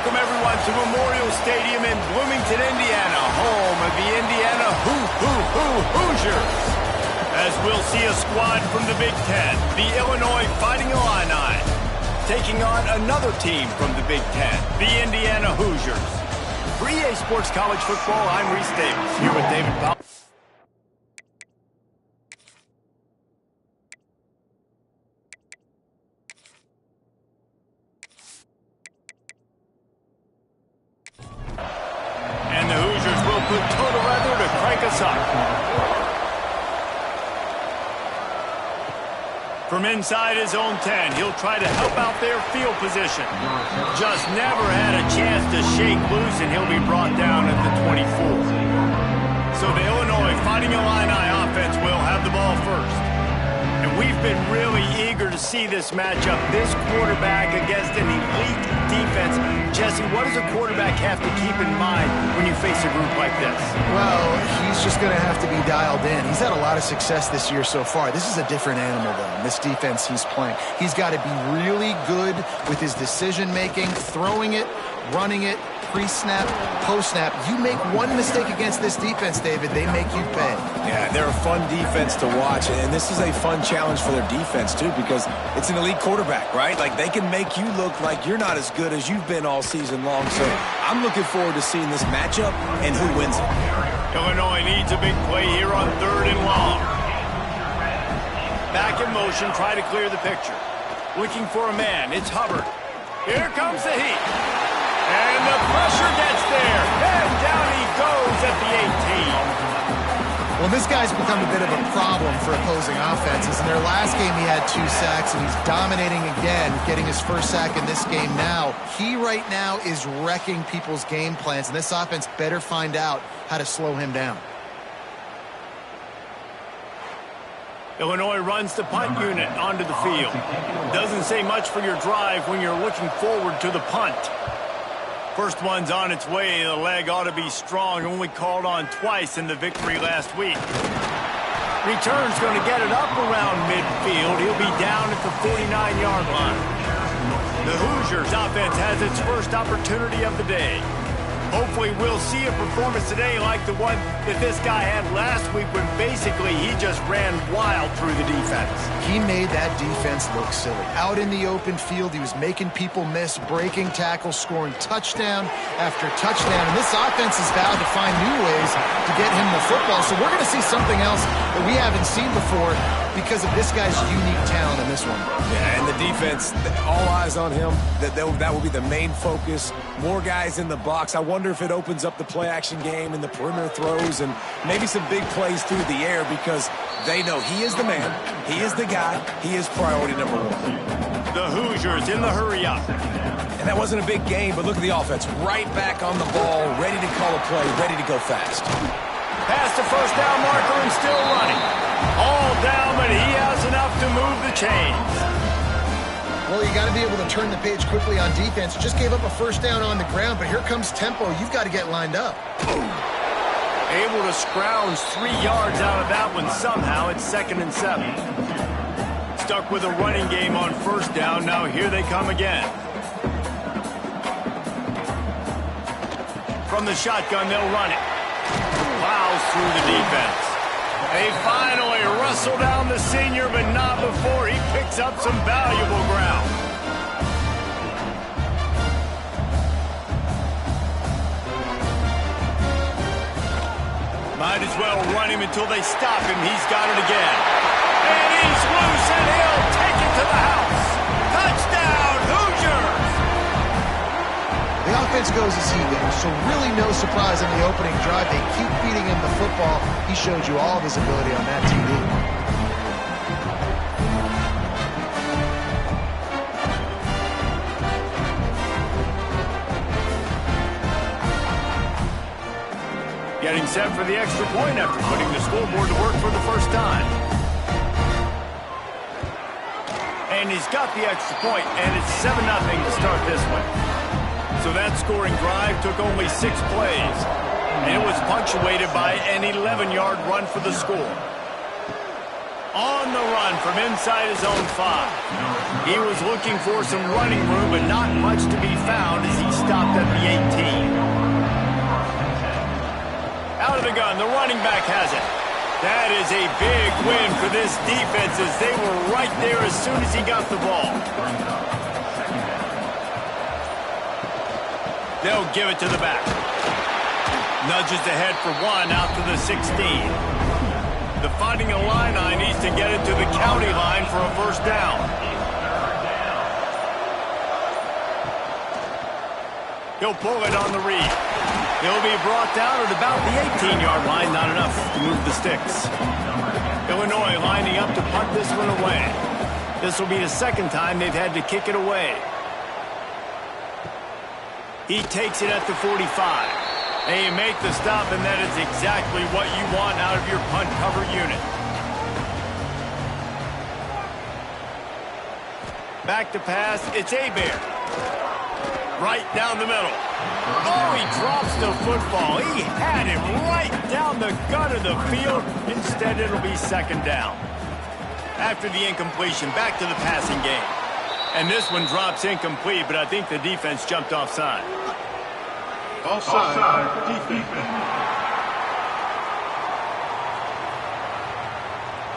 welcome everyone to Memorial Stadium in Bloomington, Indiana, home of the Indiana Hoosiers. As we'll see a squad from the Big Ten, the Illinois Fighting Illini, taking on another team from the Big Ten, the Indiana Hoosiers. For EA Sports College Football, I'm Reese Davis, here with David Powell. And the Hoosiers will put total leather to crank us up. From inside his own 10, he'll try to help out their field position. Just never had a chance to shake loose, and he'll be brought down at the 24. So the Illinois Fighting Illini offense will have the ball first. And we've been really eager to see this matchup, this quarterback against an elite defense. Jesse, what does a quarterback have to keep in mind when you face a group like this? Well, he's just going to have to be dialed in. He's had a lot of success this year so far. This is a different animal, though, in this defense he's playing. He's got to be really good with his decision-making, throwing it, running it, pre-snap, post-snap. You make one mistake against this defense, David, they make you pay. Yeah, they're a fun defense to watch, and this is a fun challenge for their defense, too, because it's an elite quarterback, right? Like, they can make you look like you're not as good as you've been all season long, so I'm looking forward to seeing this matchup and who wins it. Illinois needs a big play here on 3rd and long. Back in motion, try to clear the picture. Looking for a man, it's Hubbard. Here comes the heat. And the pressure gets there. And down he goes at the 18. Well, this guy's become a bit of a problem for opposing offenses. In their last game, he had 2 sacks, and he's dominating again, getting his first sack in this game now. He right now is wrecking people's game plans, and this offense better find out how to slow him down. Illinois runs the punt unit onto the field. Doesn't say much for your drive when you're looking forward to the punt. First one's on its way. The leg ought to be strong. Only called on twice in the victory last week. Return's going to get it up around midfield. He'll be down at the 49-yard line. The Hoosiers offense has its first opportunity of the day. Hopefully we'll see a performance today like the one that this guy had last week when basically he just ran wild through the defense. He made that defense look silly. Out in the open field, he was making people miss, breaking tackles, scoring touchdown after touchdown. And this offense is vowed to find new ways to get him the football. So we're going to see something else that we haven't seen before because of this guy's unique talent in this one. Yeah, and the defense, all eyes on him. That will be the main focus. More guys in the box. I wonder if it opens up the play-action game and the perimeter throws and maybe some big plays through the air because they know he is the man, he is the guy, he is priority number 1. The Hoosiers in the hurry-up. And that wasn't a big game, but look at the offense. Right back on the ball, ready to call a play, ready to go fast. Past the first down marker and still running. All down, but he has enough to move the chains. Well, you got to be able to turn the page quickly on defense. Just gave up a first down on the ground, but here comes tempo. You've got to get lined up. Able to scrounge 3 yards out of that one somehow. It's 2nd and 7. Stuck with a running game on first down. Now here they come again. From the shotgun, they'll run it. Plows through the defense. They finally wrestle down the senior, but not before he picks up some valuable ground. Might as well run him until they stop him. He's got it again. And he's loose, and he'll take it to the house. Touchdown, Hoosiers! The offense goes as he goes, so really no surprise in the opening drive. They keep feeding him the football. He showed you all of his ability on that TV. Getting set for the extra point after putting the scoreboard to work for the first time. And he's got the extra point, and it's 7-0 to start this one. So that scoring drive took only 6 plays, and it was punctuated by an 11-yard run for the score. On the run from inside his own 5. He was looking for some running room, but not much to be found as he stopped at the 18. Out of the gun, the running back has it. That is a big win for this defense as they were right there as soon as he got the ball. They'll give it to the back. Nudges ahead for 1 out to the 16. The Fighting Illini needs to get it to the county line for a first down. He'll pull it on the read. He'll be brought down at about the 18-yard line. Not enough to move the sticks. Illinois lining up to punt this one away. This will be the second time they've had to kick it away. He takes it at the 45. And you make the stop, and that is exactly what you want out of your punt cover unit. Back to pass, it's Hebert. Right down the middle. Oh, he drops the football. He had it right down the gut of the field. Instead, it'll be second down. After the incompletion, back to the passing game. And this one drops incomplete, but I think the defense jumped offside. Offside, defense.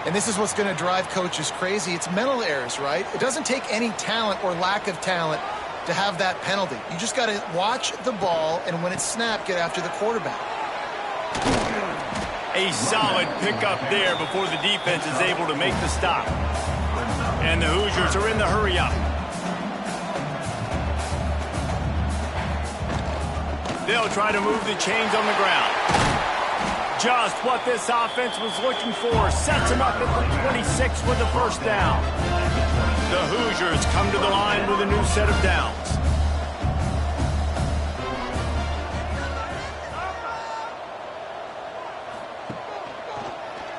And this is what's going to drive coaches crazy. It's mental errors, right? It doesn't take any talent or lack of talent to have that penalty. You just got to watch the ball, and when it's snapped, get after the quarterback. A solid pickup there before the defense is able to make the stop. And the Hoosiers are in the hurry-up. They'll try to move the chains on the ground. Just what this offense was looking for. Sets him up at the 26 with the first down. The Hoosiers come to the line with a new set of downs.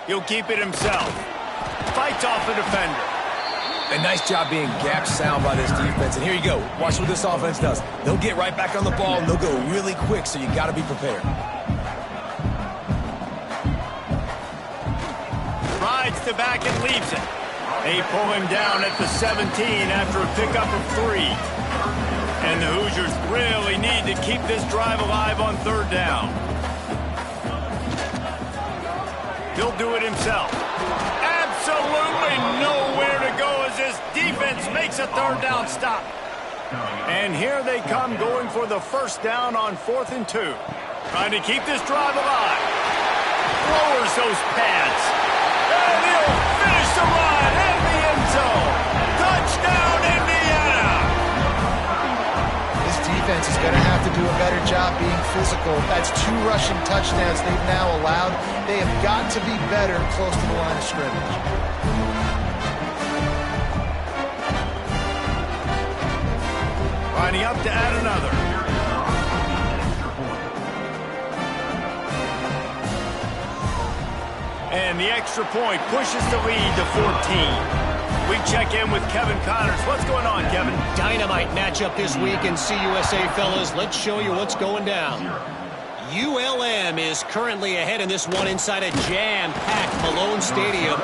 He'll keep it himself. Fights off the defender. A nice job being gap sound by this defense. And here you go. Watch what this offense does. They'll get right back on the ball, and they'll go really quick, so you got to be prepared. Rides the back and leaves it. They pull him down at the 17 after a pickup of 3. And the Hoosiers really need to keep this drive alive on third down. He'll do it himself. Absolutely nowhere to go as this defense makes a third down stop. And here they come going for the first down on 4th and 2. Trying to keep this drive alive. Lowers those pads. And he'll finish the run in the end zone. Touchdown, Indiana! This defense is going to have to do a better job being physical. That's 2 rushing touchdowns they've now allowed. They have got to be better close to the line of scrimmage. Lining up to add another. And the extra point pushes the lead to 14. We check in with Kevin Connors. What's going on, Kevin? Dynamite matchup this week in CUSA, fellas. Let's show you what's going down. ULM is currently ahead in this one inside a jam-packed Malone Stadium,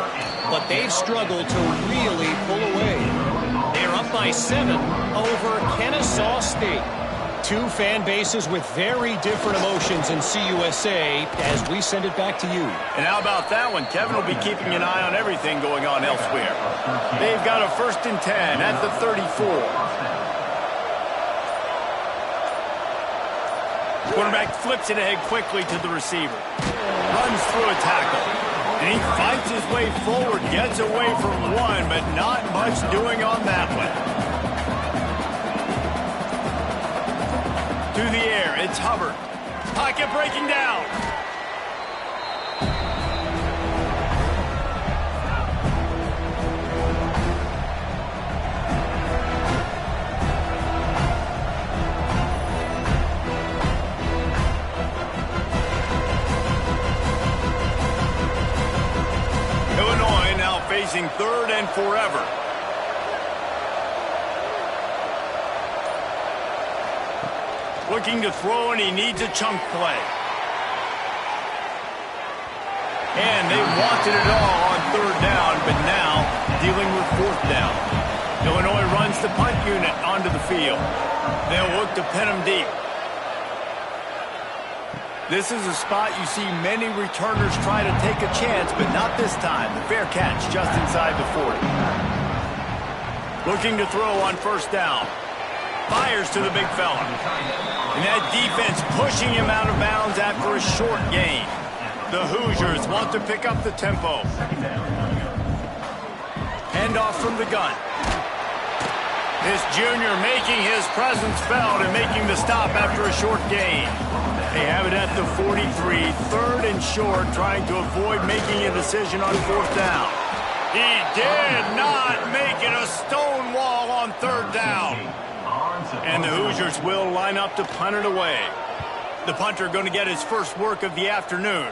but they've struggled to really pull away. They're up by 7 over Kennesaw State. 2 fan bases with very different emotions in CUSA as we send it back to you. And how about that one? Kevin will be keeping an eye on everything going on elsewhere. They've got a 1st and 10 at the 34. Quarterback flips it ahead quickly to the receiver. Runs through a tackle. And he fights his way forward, gets away from one, but not much doing on that one. To the air, it's Hubbard. Pocket breaking down. Illinois now facing 3rd and forever. Looking to throw, and he needs a chunk play. And they wanted it all on third down, but now dealing with fourth down. Illinois runs the punt unit onto the field. They'll look to pin them deep. This is a spot you see many returners try to take a chance, but not this time. The fair catch just inside the 40. Looking to throw on first down. Fires to the big fella. And that defense pushing him out of bounds after a short gain. The Hoosiers want to pick up the tempo. Handoff from the gun. This junior making his presence felt and making the stop after a short gain. They have it at the 43, third and short, trying to avoid making a decision on fourth down. He did not make it a stone wall on third down. And the Hoosiers will line up to punt it away. The punter going to get his first work of the afternoon.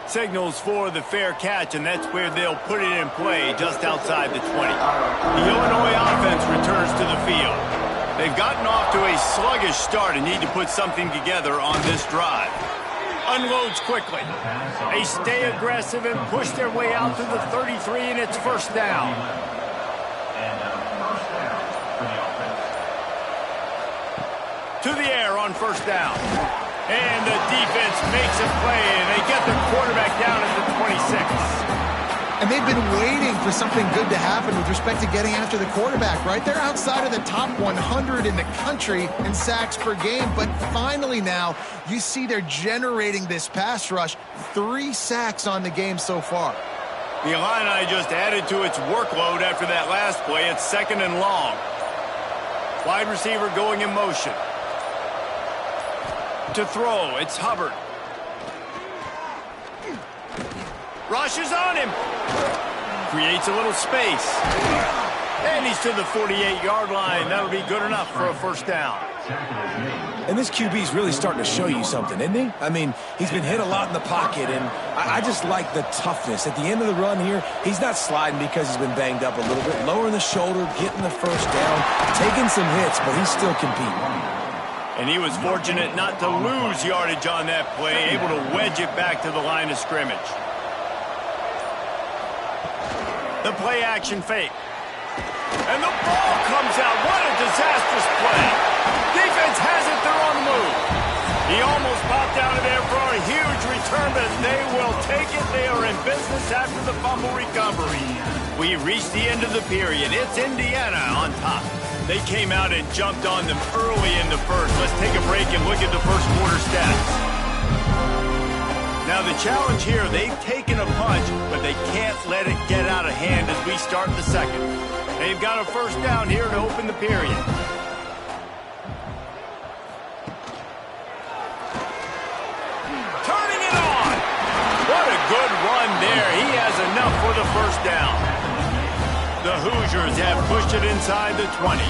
Signals for the fair catch, and that's where they'll put it in play just outside the 20. The Illinois offense returns to the field. They've gotten off to a sluggish start and need to put something together on this drive. Unloads quickly. They stay aggressive and push their way out to the 33, and it's first down. To the air on first down. And the defense makes a play, and they get the quarterback down at the 26. And they've been waiting for something good to happen with respect to getting after the quarterback, right? They're outside of the top 100 in the country in sacks per game, but finally now you see they're generating this pass rush. 3 sacks on the game so far. The Illini just added to its workload after that last play. It's second and long. Wide receiver going in motion. To throw, it's Hubbard. Rushes on him. Creates a little space. And he's to the 48-yard line. That'll be good enough for a first down. And this QB's really starting to show you something, isn't he? I mean, he's been hit a lot in the pocket, and I just like the toughness. At the end of the run here, he's not sliding because he's been banged up a little bit. Lowering the shoulder, getting the first down, taking some hits, but he's still competing. And he was fortunate not to lose yardage on that play, able to wedge it back to the line of scrimmage. The play action fake. And the ball comes out. What a disastrous play. Defense has it. They're on the move. He almost popped out of there for a huge return, but they will take it. They are in business after the fumble recovery. We reached the end of the period. It's Indiana on top. They came out and jumped on them early in the first. Let's take a break and look at the first quarter stats. Now the challenge here, they've taken a punch, but they can't let it get out of hand as we start the second. They've got a first down here to open the period. Turning it on. What a good run there. He has enough for the first down. The Hoosiers have pushed it inside the 20.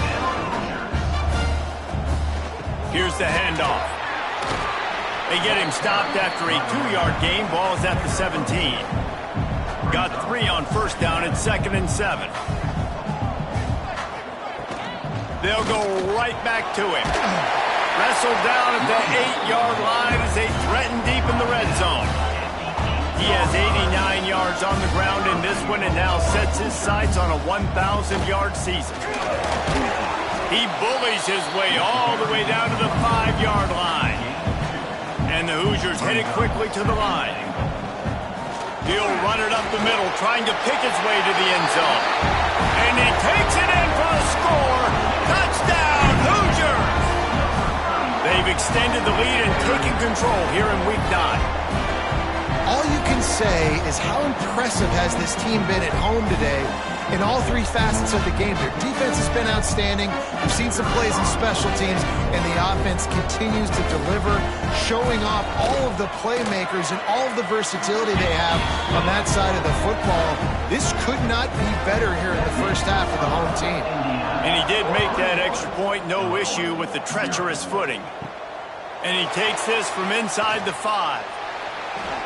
Here's the handoff. They get him stopped after a 2-yard gain. Ball is at the 17. Got 3 on first down at 2nd and 7. They'll go right back to him. Wrestled down at the 8-yard line as they threaten deep in the red zone. He has 89 yards on the ground in this one and now sets his sights on a 1,000-yard season. He bullies his way all the way down to the 5-yard line. And the Hoosiers head it quickly to the line. He'll run it up the middle, trying to pick his way to the end zone. And he takes it in for a score. Touchdown, Hoosiers! They've extended the lead and taken control here in Week 9. All you can say is how impressive has this team been at home today in all 3 facets of the game. Their defense has been outstanding. We've seen some plays in special teams, and the offense continues to deliver, showing off all of the playmakers and all of the versatility they have on that side of the football. This could not be better here in the first half of the home team. And he did make that extra point, no issue with the treacherous footing. And he takes this from inside the 5.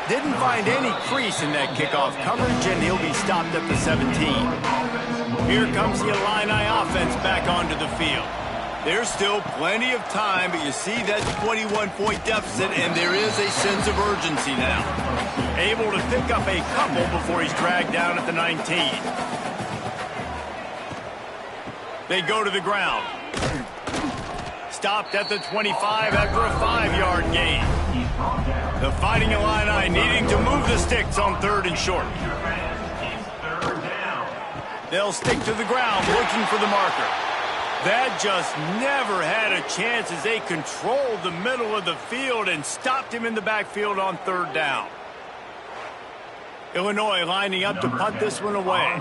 Didn't find any crease in that kickoff coverage, and he'll be stopped at the 17. Here comes the Illini offense back onto the field. There's still plenty of time, but you see that 21-point deficit, and there is a sense of urgency now. Able to pick up a couple before he's dragged down at the 19. They go to the ground. Stopped at the 25 after a 5-yard gain. The Fighting Illini needing to move the sticks on 3rd and short. They'll stick to the ground looking for the marker. That just never had a chance as they controlled the middle of the field and stopped him in the backfield on 3rd down. Illinois lining up to punt this one away.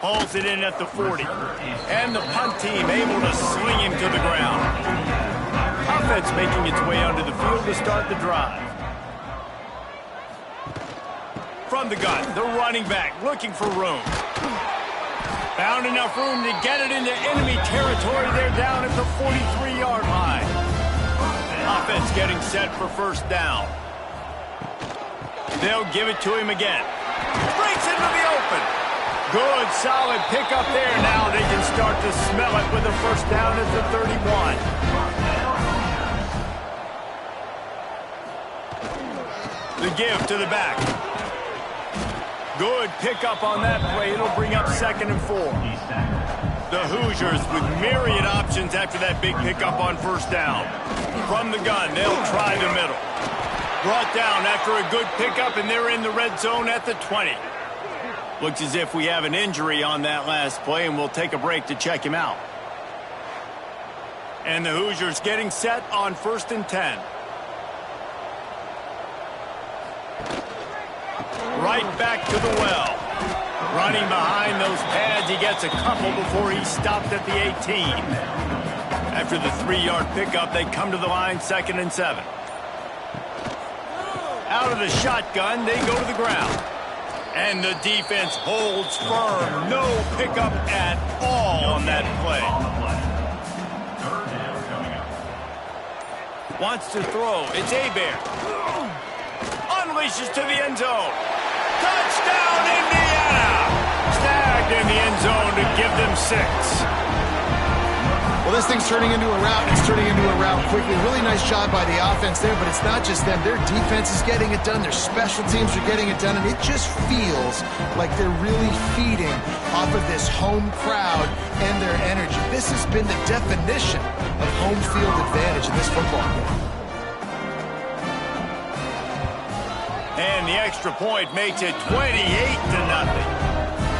Hauls it in at the 40. And the punt team able to sling him to the ground. Offense making its way onto the field to start the drive. From the gun, the running back looking for room. Found enough room to get it into enemy territory. They're down at the 43-yard line. Offense getting set for 1st down. They'll give it to him again. Breaks into the open. Good, solid pickup there. Now they can start to smell it with a 1st down at the 31. The give to the back. Good pickup on that play. It'll bring up 2nd and 4. The Hoosiers with myriad options after that big pickup on 1st down. From the gun, they'll try the middle. Brought down after a good pickup, and they're in the red zone at the 20. Looks as if we have an injury on that last play, and we'll take a break to check him out. And the Hoosiers getting set on 1st and 10. Right back to the well. Running behind those pads, he gets a couple before he's stopped at the 18. After the 3-yard pickup, they come to the line 2nd and 7. Out of the shotgun, they go to the ground. And the defense holds firm. No pickup at all on that play. Wants to throw. It's Hebert. Unleashes to the end zone. Touchdown, Indiana! Snagged in the end zone to give them 6. Well, this thing's turning into a rout. It's turning into a rout quickly. Really nice job by the offense there, but it's not just them. Their defense is getting it done. Their special teams are getting it done, and it just feels like they're really feeding off of this home crowd and their energy. This has been the definition of home field advantage in this football game. And the extra point makes it 28-0.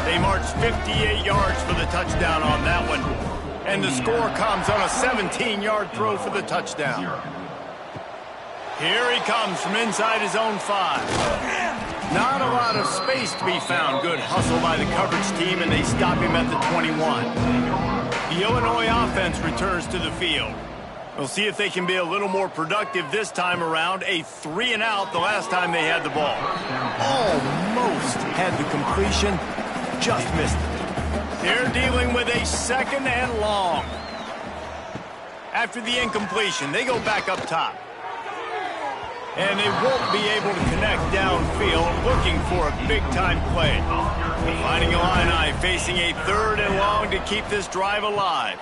They march 58 yards for the touchdown on that one. And the score comes on a 17-yard throw for the touchdown. Here he comes from inside his own 5. Not a lot of space to be found. Good hustle by the coverage team, and they stop him at the 21. The Illinois offense returns to the field. We'll see if they can be a little more productive this time around. A 3-and-out the last time they had the ball. Almost had the completion, just missed it. They're dealing with a 2nd and long. After the incompletion, they go back up top. And they won't be able to connect downfield, looking for a big-time play. The Fighting Illini facing a 3rd and long to keep this drive alive.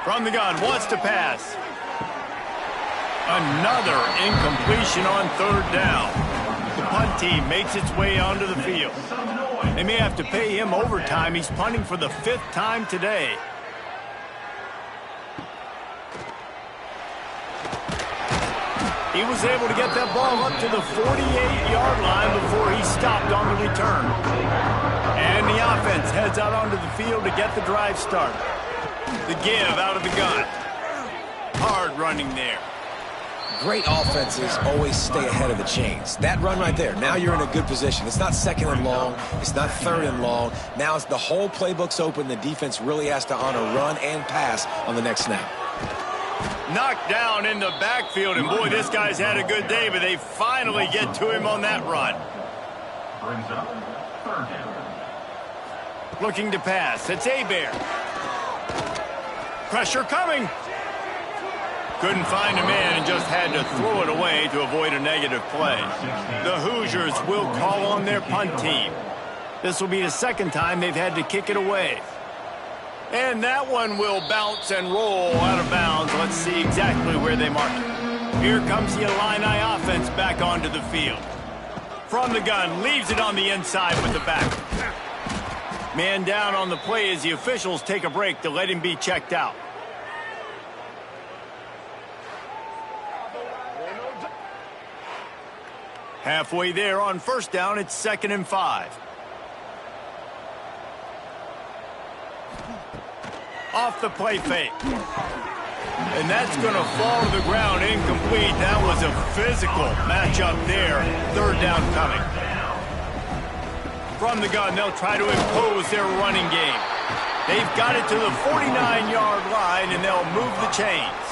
From the gun, wants to pass. Another incompletion on 3rd down. The punt team makes its way onto the field. They may have to pay him overtime. He's punting for the 5th time today. He was able to get that ball up to the 48-yard line before he stopped on the return. And the offense heads out onto the field to get the drive started. The give out of the gun. Hard running there. Great offenses always stay ahead of the chains. That run right there, now you're in a good position. It's not 2nd and long. It's not 3rd and long. Now it's the whole playbook's open. The defense really has to honor run and pass on the next snap. Knocked down in the backfield, and boy, this guy's had a good day, but they finally get to him on that run. Brings up 3rd down. Looking to pass. It's Hebert. Pressure coming. Couldn't find a man and just had to throw it away to avoid a negative play. The Hoosiers will call on their punt team. This will be the 2nd time they've had to kick it away. And that one will bounce and roll out of bounds. Let's see exactly where they mark it. Here comes the Illini offense back onto the field. From the gun, leaves it on the inside with the back. Man down on the play as the officials take a break to let him be checked out. Halfway there on first down, it's 2nd and 5. Off the play fake. And that's going to fall to the ground incomplete. That was a physical matchup there. 3rd down coming. From the gun, they'll try to impose their running game. They've got it to the 49-yard line, and they'll move the chains.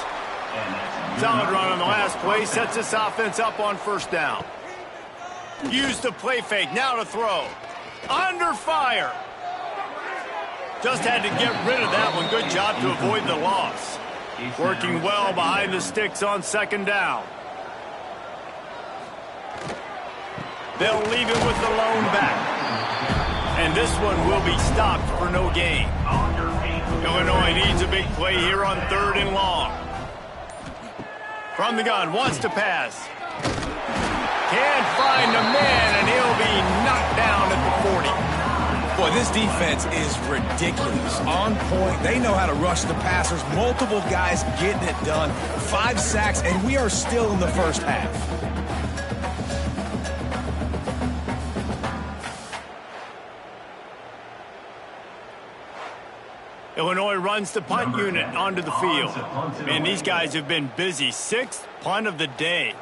Solid run on the last play. Sets this offense up on first down. Use the play fake. Now to throw. Under fire. Just had to get rid of that one. Good job to avoid the loss. Working well behind the sticks on 2nd down. They'll leave it with the lone back. And this one will be stopped for no gain. Illinois needs a big play here on 3rd and long. From the gun, wants to pass. Can't find a man, and he'll be knocked down at the 40. Boy, this defense is ridiculous. On point. They know how to rush the passers. Multiple guys getting it done. 5 sacks, and we are still in the first half. Illinois runs the punt unit onto the field. Man, these guys have been busy. 6th punt of the day.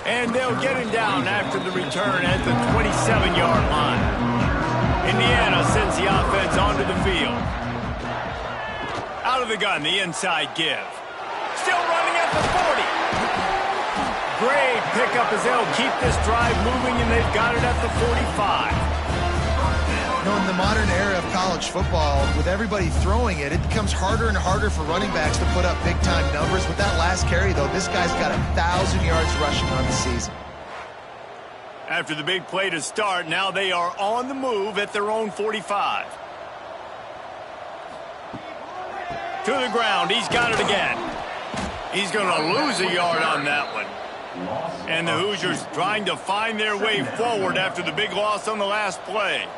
And they'll get him down after the return at the 27-yard line. Indiana sends the offense onto the field. Out of the gun, the inside give. Still running at the 40. Great pickup as they'll keep this drive moving, and they've got it at the 45. You know, in the modern era of college football, with everybody throwing it, it becomes harder and harder for running backs to put up big-time numbers. With that last carry, though, this guy's got 1,000 yards rushing on the season. After the big play to start, now they are on the move at their own 45. To the ground, he's got it again. He's going to lose a yard on that one. And the Hoosiers trying to find their way forward after the big loss on the last play.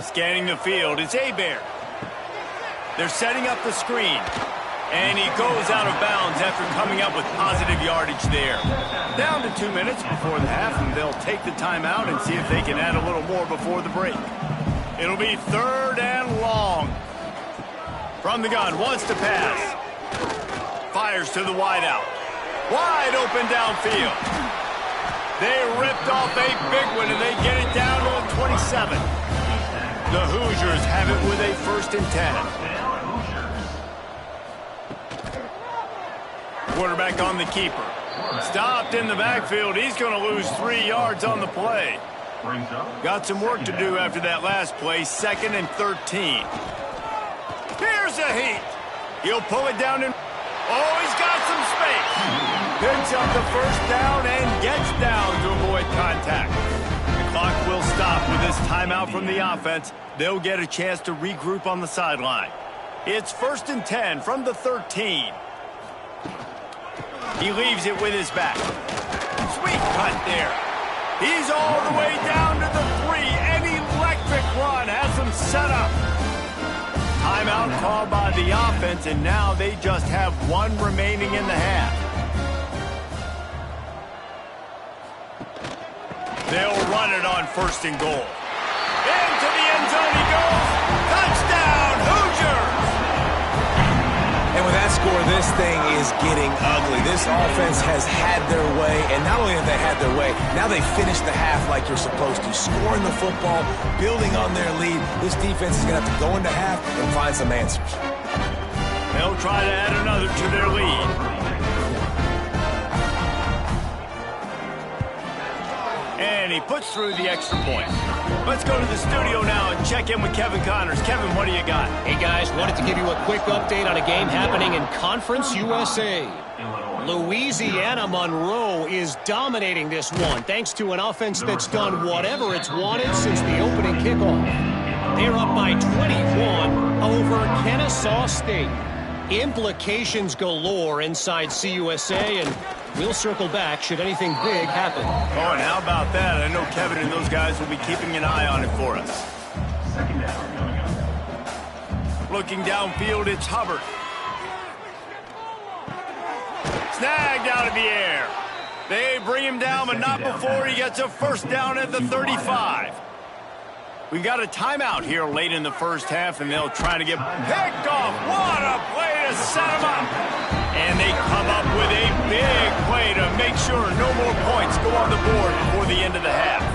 Scanning the field, it's Hebert. They're setting up the screen. And he goes out of bounds after coming up with positive yardage there. Down to 2 minutes before the half, and they'll take the timeout and see if they can add a little more before the break. It'll be 3rd and long. From the gun, wants to pass. Fires to the wideout. Wide open downfield. They ripped off a big one, and they get it down to the 27. The Hoosiers have it with a 1st and 10. Quarterback on the keeper. Stopped in the backfield. He's going to lose 3 yards on the play. Got some work to do after that last play. 2nd and 13. Here's a heat. He'll pull it down and... Oh, he's got some space. Picks up the 1st down and gets down to avoid contact. Clock will stop with this timeout from the offense. They'll get a chance to regroup on the sideline. It's 1st and 10 from the 13. He leaves it with his back. Sweet cut there. He's all the way down to the 3. An electric run has him set up. Timeout called by the offense, and now they just have 1 remaining in the half. They'll run it on 1st and goal. Into the end zone he goes. Touchdown, Hoosiers! And with that score, this thing is getting ugly. This offense has had their way, and not only have they had their way, now they finish the half like you're supposed to. Scoring the football, building on their lead. This defense is going to have to go into half and find some answers. They'll try to add another to their lead. And he puts through the extra point. Let's go to the studio now and check in with Kevin Connors. Kevin, what do you got? Hey, guys, wanted to give you a quick update on a game happening in Conference USA. Louisiana Monroe is dominating this one thanks to an offense that's done whatever it's wanted since the opening kickoff. They're up by 21 over Kennesaw State. Implications galore inside CUSA, and we'll circle back should anything big happen. Oh, and how about that? I know Kevin and those guys will be keeping an eye on it for us. Second down coming up. Looking downfield, it's Hubbard. Snagged out of the air. They bring him down, but not before he gets a first down at the 35. We've got a timeout here late in the first half, and they'll try to get picked off. What a play to set him up. And they come up with a big play to make sure no more points go on the board before the end of the half.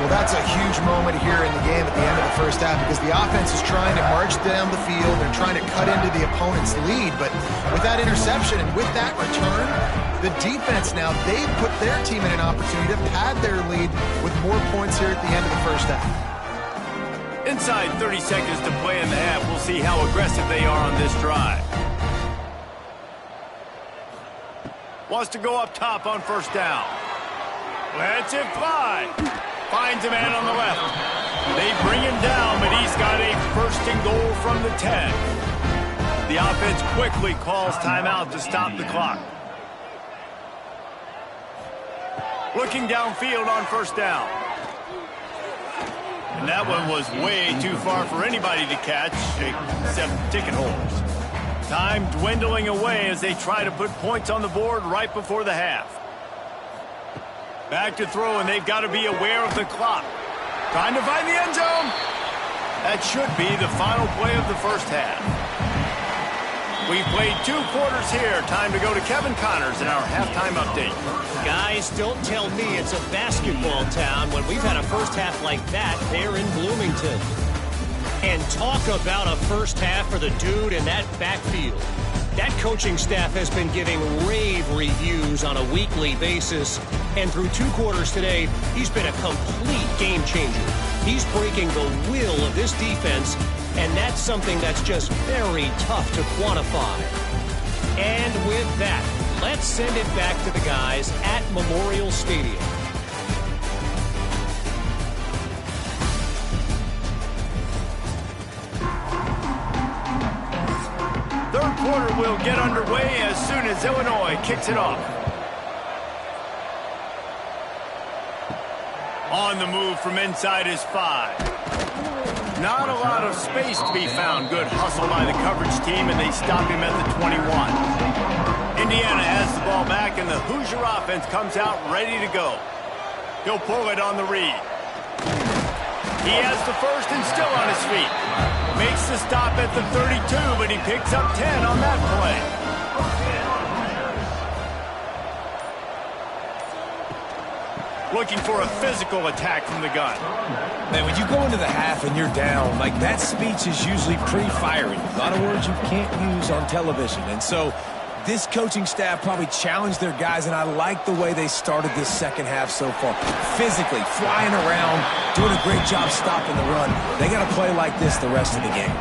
Well, that's a huge moment here in the game at the end of the first half because the offense is trying to march down the field. They're trying to cut into the opponent's lead. But with that interception and with that return, the defense now, they put their team in an opportunity to pad their lead with more points here at the end of the first half. Inside 30 seconds to play in the half. We'll see how aggressive they are on this drive. Wants to go up top on first down. Lets it fly. Finds a man on the left. They bring him down, but he's got a first and goal from the 10. The offense quickly calls timeout to stop the clock. Looking downfield on first down. And that one was way too far for anybody to catch, except ticket holders. Time dwindling away as they try to put points on the board right before the half. Back to throw, and they've got to be aware of the clock. Trying to find the end zone. That should be the final play of the first half. We've played 2 quarters here. Time to go to Kevin Connors in our halftime update. Guys, don't tell me it's a basketball town when we've had a first half like that there in Bloomington. And talk about a first half for the dude in that backfield. That coaching staff has been giving rave reviews on a weekly basis. And through 2 quarters today, he's been a complete game changer. He's breaking the will of this defense, and that's something that's just very tough to quantify. And with that, let's send it back to the guys at Memorial Stadium. Third quarter will get underway as soon as Illinois kicks it off. On the move from inside is 5. Not a lot of space to be found. Good hustle by the coverage team, and they stop him at the 21. Indiana has the ball back, and the Hoosier offense comes out ready to go. He'll pull it on the read. He has the first and still on his feet. Makes the stop at the 32, but he picks up 10 on that play. Looking for a physical attack from the gun. Man, when you go into the half and you're down, like that speech is usually pre-firing. A lot of words you can't use on television. And so this coaching staff probably challenged their guys, and I like the way they started this second half so far. Physically, flying around, doing a great job stopping the run. They got to play like this the rest of the game.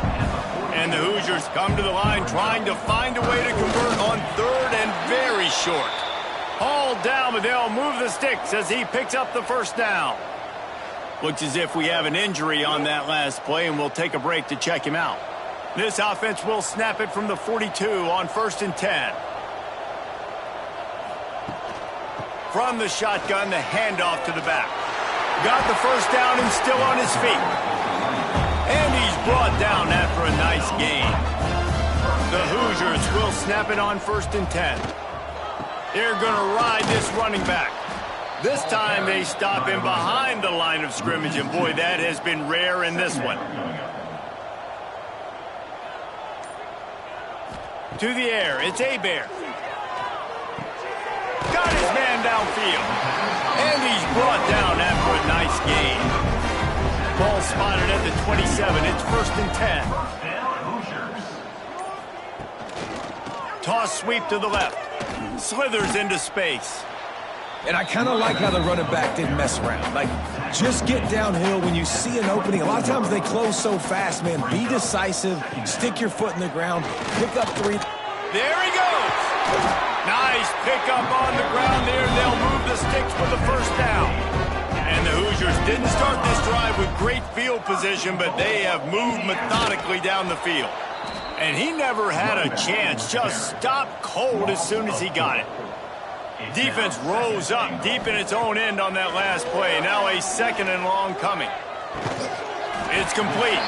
And the Hoosiers come to the line trying to find a way to convert on third and very short. Hauled down, but they'll move the sticks as he picks up the first down. Looks as if we have an injury on that last play, and we'll take a break to check him out. This offense will snap it from the 42 on first and 10. From the shotgun, the handoff to the back. Got the first down and still on his feet. And he's brought down after a nice gain. The Hoosiers will snap it on first and 10. They're going to ride this running back. This time they stop him behind the line of scrimmage, and boy, that has been rare in this one. To the air, it's Hebert. Got his man downfield. And he's brought down after a nice gain. Ball spotted at the 27. It's first and 10. Toss sweep to the left. Slithers into space. And I kind of like how the running back didn't mess around. Like, just get downhill when you see an opening. A lot of times they close so fast, man. Be decisive. Stick your foot in the ground. Pick up 3. There he goes. Nice pickup on the ground there. They'll move the sticks for the first down. And the Hoosiers didn't start this drive with great field position, but they have moved methodically down the field. And he never had a chance. Just stopped cold as soon as he got it. Defense rose up deep in its own end on that last play. Now a 2nd and long coming. It's complete.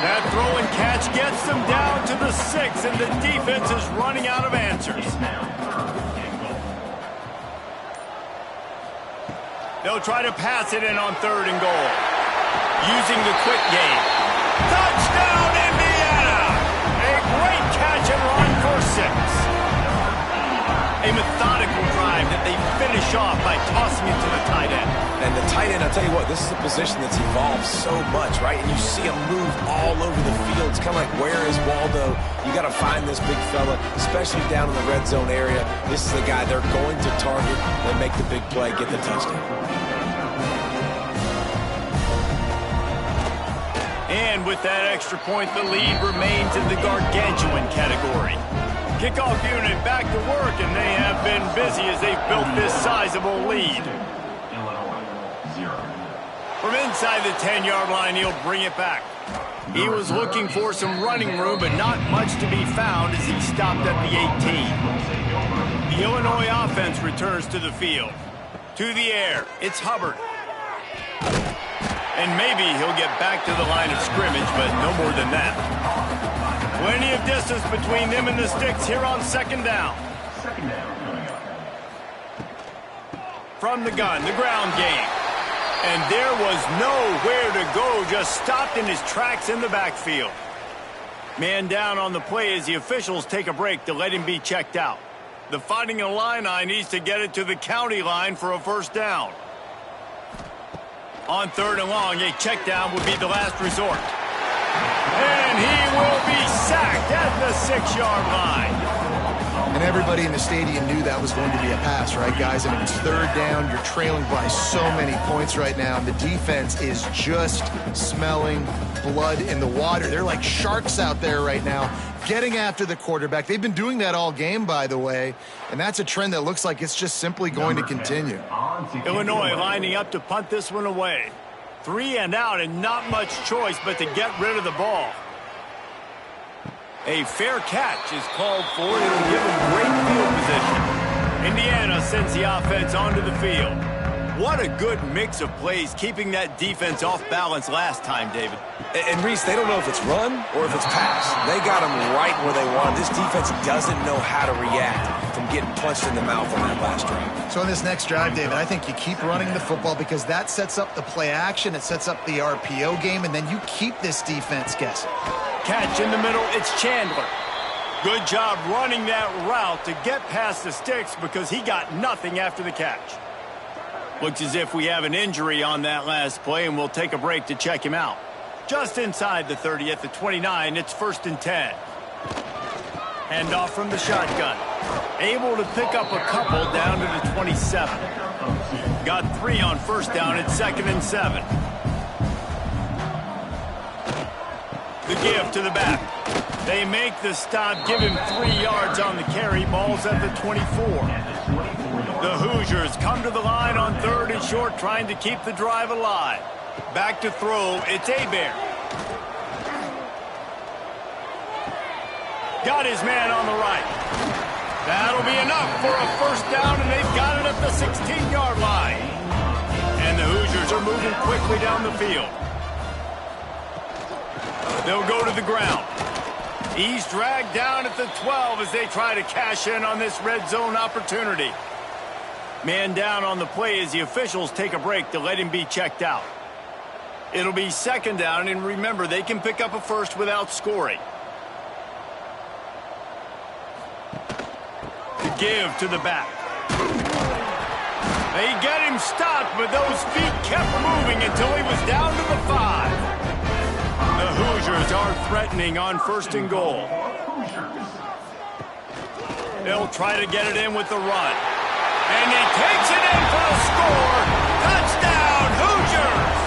That throw and catch gets them down to the 6, and the defense is running out of answers. They'll try to pass it in on 3rd and goal. Using the quick game. Touchdown, Indiana! A great catch and run for 6. A methodical drive that they finish off by tossing it to the tight end. And the tight end, I'll tell you what, this is a position that's evolved so much, right? And you see him move all over the field. It's kind of like, where is Waldo? You got to find this big fella, especially down in the red zone area. This is the guy they're going to target and make the big play, get the touchdown. And with that extra point, the lead remains in the gargantuan category. Kickoff unit back to work, and they have been busy as they've built this sizable lead. From inside the 10-yard line, he'll bring it back. He was looking for some running room, but not much to be found as he stopped at the 18. The Illinois offense returns to the field. To the air, it's Hubbard. And maybe he'll get back to the line of scrimmage, but no more than that. Plenty of distance between them and the sticks here on 2nd down. From the gun, the ground game. And there was nowhere to go, just stopped in his tracks in the backfield. Man down on the play as the officials take a break to let him be checked out. The Fighting Illini needs to get it to the county line for a 1st down. On 3rd and long, a check down would be the last resort. And he will be sacked at the 6-yard line. And everybody in the stadium knew that was going to be a pass, right, guys? I mean, it's 3rd down. You're trailing by so many points right now. And the defense is just smelling blood in the water. They're like sharks out there right now, getting after the quarterback. They've been doing that all game, by the way. And that's a trend that looks like it's just simply going to continue. Illinois lining up to punt this one away. 3 and out, and not much choice but to get rid of the ball. A fair catch is called for. It'll give them great field position. Indiana sends the offense onto the field. What a good mix of plays, keeping that defense off balance last time, David. And Reese, they don't know if it's run or if it's pass. They got them right where they want. This defense doesn't know how to react from getting punched in the mouth on that last drive. So in this next drive, David, I think you keep running the football because that sets up the play action, it sets up the RPO game, and then you keep this defense guessing. Catch in the middle, it's Chandler. Good job running that route to get past the sticks because he got nothing after the catch. Looks as if we have an injury on that last play, and we'll take a break to check him out. Just inside the 30 at the 29, it's 1st and 10. Handoff from the shotgun. Able to pick up a couple down to the 27. Got 3 on 1st down at 2nd and 7. The give to the back. They make the stop, give him 3 yards on the carry. Ball's at the 24. The Hoosiers come to the line on 3rd and short, trying to keep the drive alive. Back to throw, it's Hebert. Got his man on the right. That'll be enough for a 1st down, and they've got it at the 16-yard line. And the Hoosiers are moving quickly down the field. They'll go to the ground. He's dragged down at the 12 as they try to cash in on this red zone opportunity. Man down on the play as the officials take a break to let him be checked out. It'll be 2nd down, and remember, they can pick up a 1st without scoring. The give to the back. They get him stopped, but those feet kept moving until he was down to the 5. The Hoosiers are threatening on 1st and goal. They'll try to get it in with the run. And he takes it in for a score. Touchdown, Hoosiers!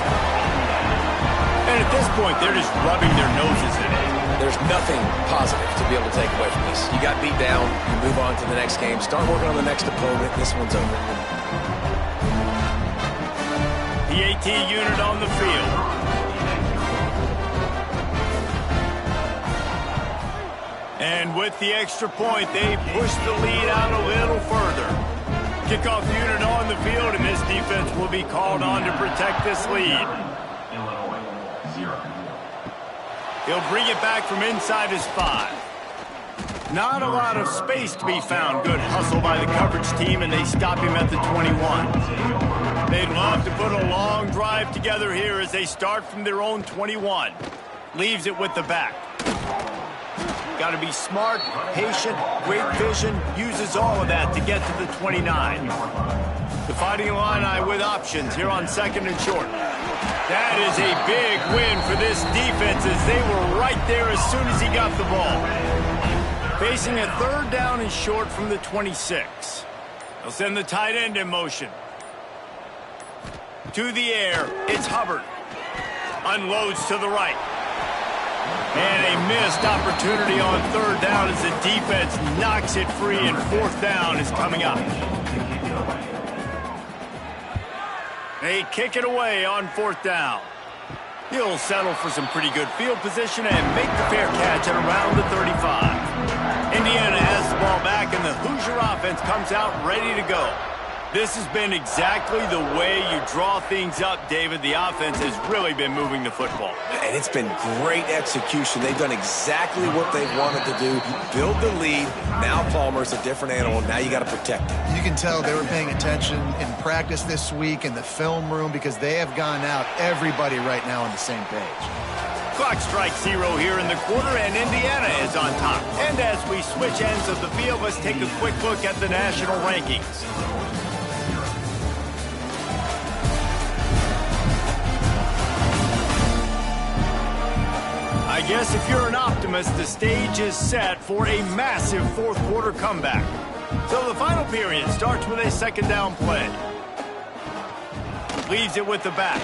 And at this point, they're just rubbing their noses in it. there's nothing positive to be able to take away from this. You got beat down, you move on to the next game, start working on the next opponent. This one's over. The AT unit on the field. And with the extra point, they push the lead out a little further. Kickoff unit on the field, and this defense will be called on to protect this lead. Illinois, 0. He'll bring it back from inside his 5. Not a lot of space to be found. Good hustle by the coverage team, and they stop him at the 21. They'd love to put a long drive together here as they start from their own 21. Leaves it with the back. Got to be smart, patient, great vision, uses all of that to get to the 29. The Fighting Illini with options here on 2nd and short. That is a big win for this defense as they were right there as soon as he got the ball. Facing a 3rd down and short from the 26. They'll send the tight end in motion. To the air, it's Hubbard. Unloads to the right. And a missed opportunity on 3rd down as the defense knocks it free, and 4th down is coming up. They kick it away on 4th down. He'll settle for some pretty good field position and make the fair catch at around the 35. Indiana has the ball back, and the Hoosier offense comes out ready to go. This has been exactly the way you draw things up, David. The offense has really been moving the football. And it's been great execution. They've done exactly what they've wanted to do. Build the lead. Now Palmer's a different animal. Now you got to protect him. You can tell they were paying attention in practice this week in the film room because they have gone out, everybody right now on the same page. Clock strikes 0 here in the quarter, and Indiana is on top. And as we switch ends of the field, let's take a quick look at the national rankings. I guess if you're an optimist, the stage is set for a massive 4th quarter comeback. So the final period starts with a 2nd down play. Leaves it with the back.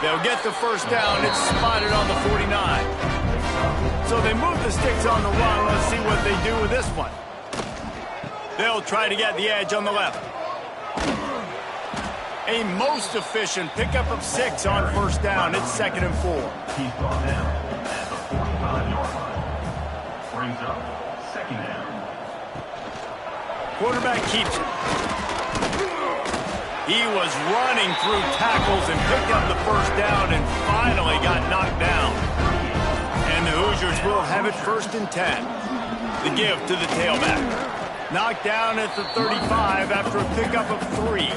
They'll get the 1st down. It's spotted on the 49. So they move the sticks on the run. Let's see what they do with this one. They'll try to get the edge on the left. A most efficient pickup of 6 on 1st down. It's 2nd and 4. He's brought down at the 45-yard line. Brings up 2nd down. Quarterback keeps it. He was running through tackles and picked up the 1st down and finally got knocked down. And the Hoosiers will have it 1st and 10. The give to the tailback. Knocked down at the 35 after a pickup of 3.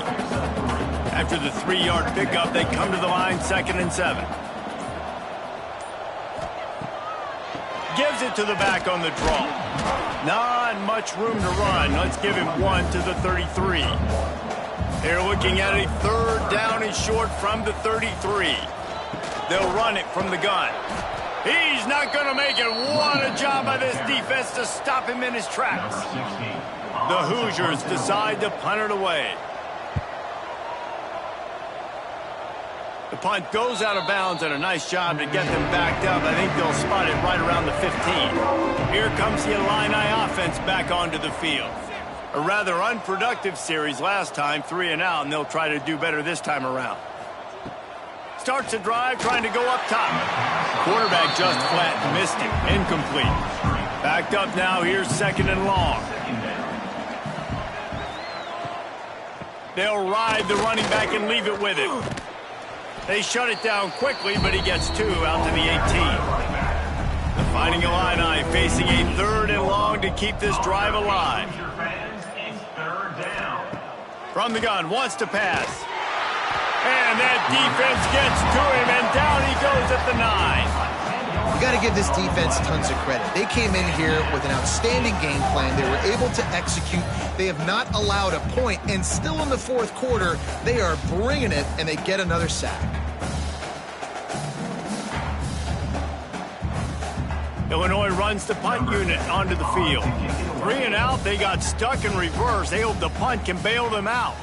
After the 3-yard pickup, they come to the line 2nd and 7. Gives it to the back on the draw. Not much room to run. Let's give him 1 to the 33. They're looking at a 3rd down and short from the 33. They'll run it from the gun. He's not going to make it. What a job by this defense to stop him in his tracks. The Hoosiers decide to punt it away. The punt goes out of bounds, and a nice job to get them backed up. I think they'll spot it right around the 15. Here comes the Illini offense back onto the field. A rather unproductive series last time, 3 and out, and they'll try to do better this time around. Starts a drive, trying to go up top. Quarterback just flat, missed it, incomplete. Backed up now, here's 2nd and long. They'll ride the running back and leave it with him. They shut it down quickly, but he gets 2 out to the 18. The Fighting Illini facing a 3rd and long to keep this drive alive. From the gun, wants to pass. And that defense gets to him, and down he goes at the 9. You got to give this defense tons of credit. They came in here with an outstanding game plan. They were able to execute. They have not allowed a point, and still in the 4th quarter, they are bringing it, and they get another sack. Illinois runs the punt unit onto the field. 3 and out, they got stuck in reverse. They hope the punt can bail them out.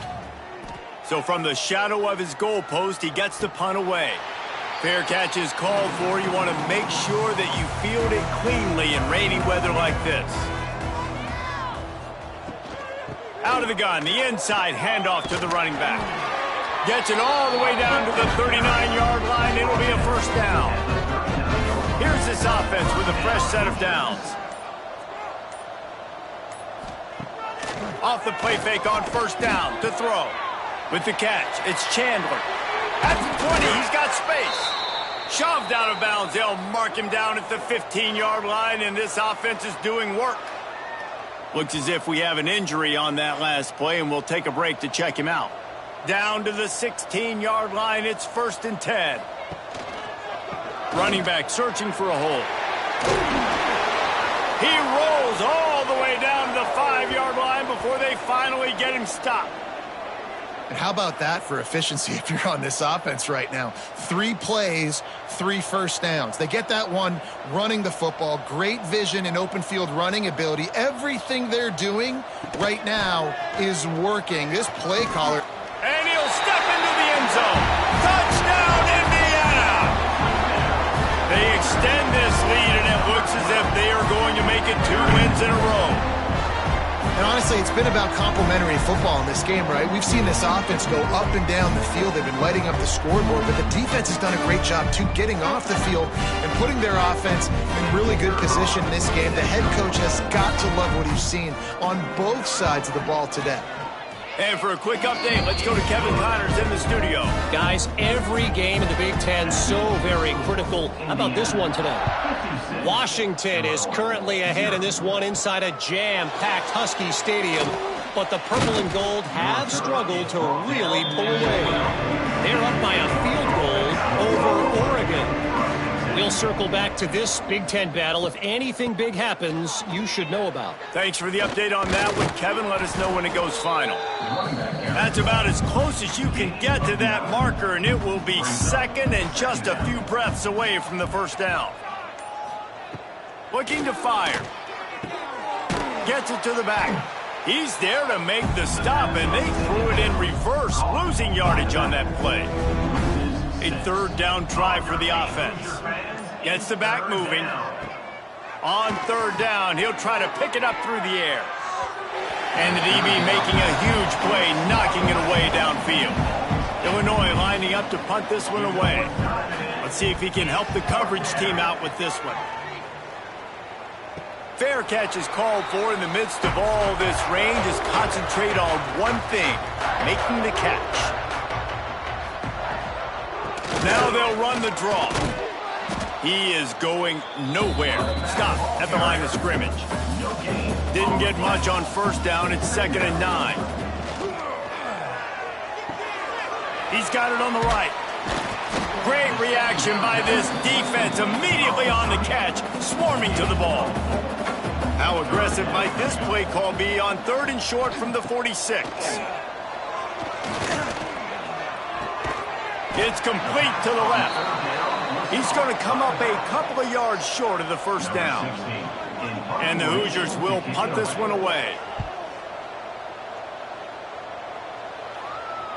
So from the shadow of his goalpost, he gets the punt away. Fair catch is called for. You want to make sure that you field it cleanly in rainy weather like this. Out of the gun, the inside handoff to the running back. Gets it all the way down to the 39-yard line. It'll be a first down. Here's this offense with a fresh set of downs. Off the play fake on first down to throw. With the catch, it's Chandler. At the 20, he's got space. Shoved out of bounds. They'll mark him down at the 15-yard line, and this offense is doing work. Looks as if we have an injury on that last play, and we'll take a break to check him out. Down to the 16-yard line, it's 1st and 10. Running back searching for a hole. He rolls all the way down to the 5-yard line before they finally get him stopped. And how about that for efficiency if you're on this offense right now? 3 plays, 3 first downs. They get that one running the football. Great vision and open field running ability. Everything they're doing right now is working. This play caller. And he'll step into the end zone. Touchdown, Indiana! They extend this lead, and it looks as if they are going to make it 2 wins in a row. And honestly, it's been about complementary football in this game, right? We've seen this offense go up and down the field. They've been lighting up the scoreboard, but the defense has done a great job, too, getting off the field and putting their offense in really good position in this game. The head coach has got to love what he's seen on both sides of the ball today. And for a quick update, let's go to Kevin Connors in the studio. Guys, every game in the Big Ten so very critical. How about this one today? Washington is currently ahead in this one inside a jam-packed Husky Stadium, but the purple and gold have struggled to really pull away. They're up by a field goal over Oregon. We'll circle back to this Big Ten battle. If anything big happens, you should know about. Thanks for the update on that one, Kevin. Let us know when it goes final. That's about as close as you can get to that marker, and it will be second and just a few breaths away from the first down. Looking to fire. Gets it to the back. He's there to make the stop, and they threw it in reverse, losing yardage on that play. A 3rd down try for the offense. Gets the back moving. On 3rd down, he'll try to pick it up through the air. And the DB making a huge play, knocking it away downfield. Illinois lining up to punt this one away. Let's see if he can help the coverage team out with this one. Fair catch is called for. In the midst of all this rain, just concentrate on one thing, making the catch. Now they'll run the draw. He is going nowhere. Stop at the line of scrimmage. Didn't get much on first down. It's 2nd and 9. He's got it on the right. Great reaction by this defense. Immediately on the catch, swarming to the ball. How aggressive might this play call be on 3rd and short from the 46? It's complete to the left. He's going to come up a couple of yards short of the first down. And the Hoosiers will punt this one away.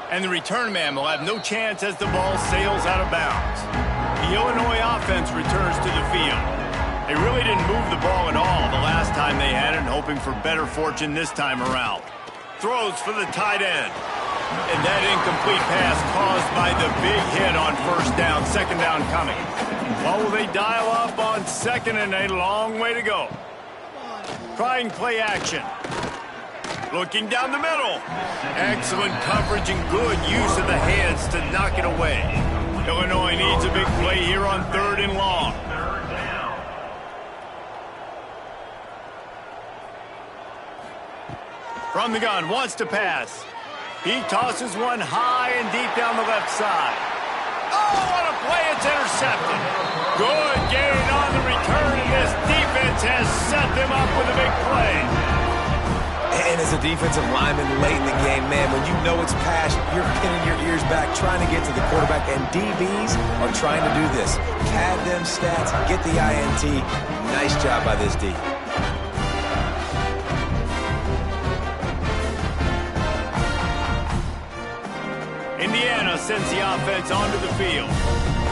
And the return man will have no chance as the ball sails out of bounds. The Illinois offense returns to the field. They really didn't move the ball at all the last time they had it, hoping for better fortune this time around. Throws for the tight end. And that incomplete pass caused by the big hit on first down. 2nd down coming. What will they dial up on 2nd and a long way to go? Trying play action. Looking down the middle. Excellent coverage and good use of the hands to knock it away. Illinois needs a big play here on 3rd and long. From the gun, wants to pass. He tosses one high and deep down the left side. Oh, what a play. It's intercepted. Good gain on the return, and this defense has set them up with a big play. And as a defensive lineman late in the game, man, when you know it's pass, you're pinning your ears back, trying to get to the quarterback, and DBs are trying to do this. Pad them stats, get the INT. Nice job by this D. Indiana sends the offense onto the field.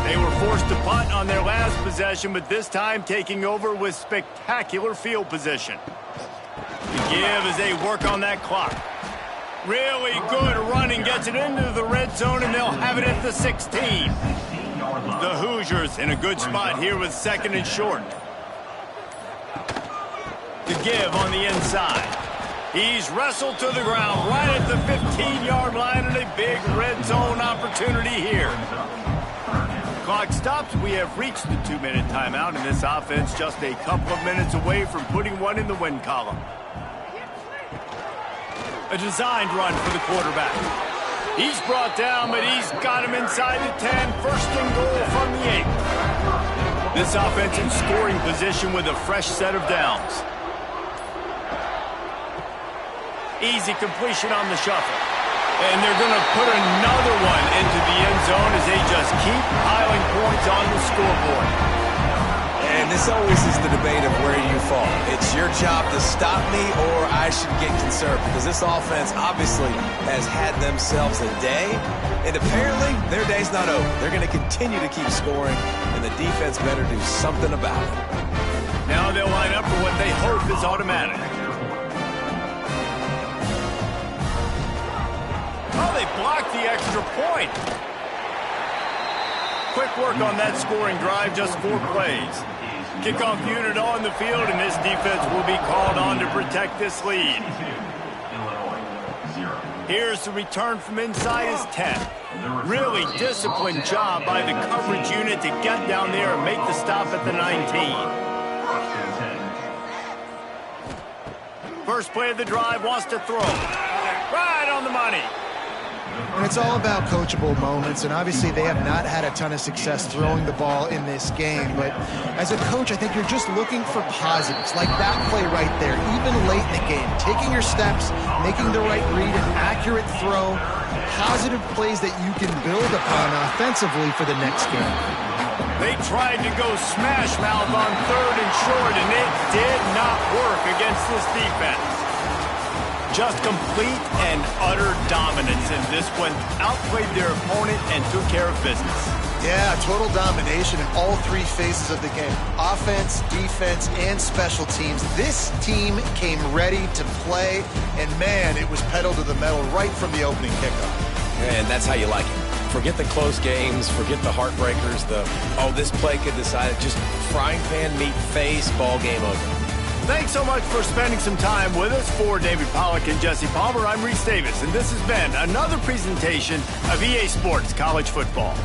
They were forced to punt on their last possession, but this time taking over with spectacular field position. The give as they work on that clock. Really good running, gets it into the red zone, and they'll have it at the 16. The Hoosiers in a good spot here with 2nd and short. The give on the inside. He's wrestled to the ground right at the 15-yard line, and a big red zone opportunity here. Clock stops. We have reached the 2-minute timeout, and this offense just a couple of minutes away from putting one in the win column. A designed run for the quarterback. He's brought down, but he's got him inside the 10. 1st and goal from the 8. This offense in scoring position with a fresh set of downs. Easy completion on the shuffle. And they're going to put another one into the end zone as they just keep piling points on the scoreboard. And this always is the debate of where you fall. It's your job to stop me or I should get conserved, because this offense obviously has had themselves a day, and apparently their day's not over. They're going to continue to keep scoring, and the defense better do something about it. Now they'll line up for what they hope is automatic. Oh, they blocked the extra point. Quick work on that scoring drive, just 4 plays. Kickoff unit on the field, and this defense will be called on to protect this lead. Here's the return from inside his 10. Really disciplined job by the coverage unit to get down there and make the stop at the 19. First play of the drive, wants to throw. Right on the money. And it's all about coachable moments, and obviously they have not had a ton of success throwing the ball in this game. But as a coach, I think you're just looking for positives, like that play right there, even late in the game. Taking your steps, making the right read, an accurate throw, positive plays that you can build upon offensively for the next game. They tried to go smash mouth on 3rd and short, and it did not work against this defense. Just complete and utter dominance in this one. Outplayed their opponent and took care of business. Yeah, total domination in all 3 phases of the game. Offense, defense, and special teams. This team came ready to play, and man, it was pedal to the metal right from the opening kickoff. And that's how you like it. Forget the close games, forget the heartbreakers, this play could decide it. Just frying pan meet face, ball game over. Thanks so much for spending some time with us. For David Pollack and Jesse Palmer, I'm Reese Davis, and this has been another presentation of EA Sports College Football.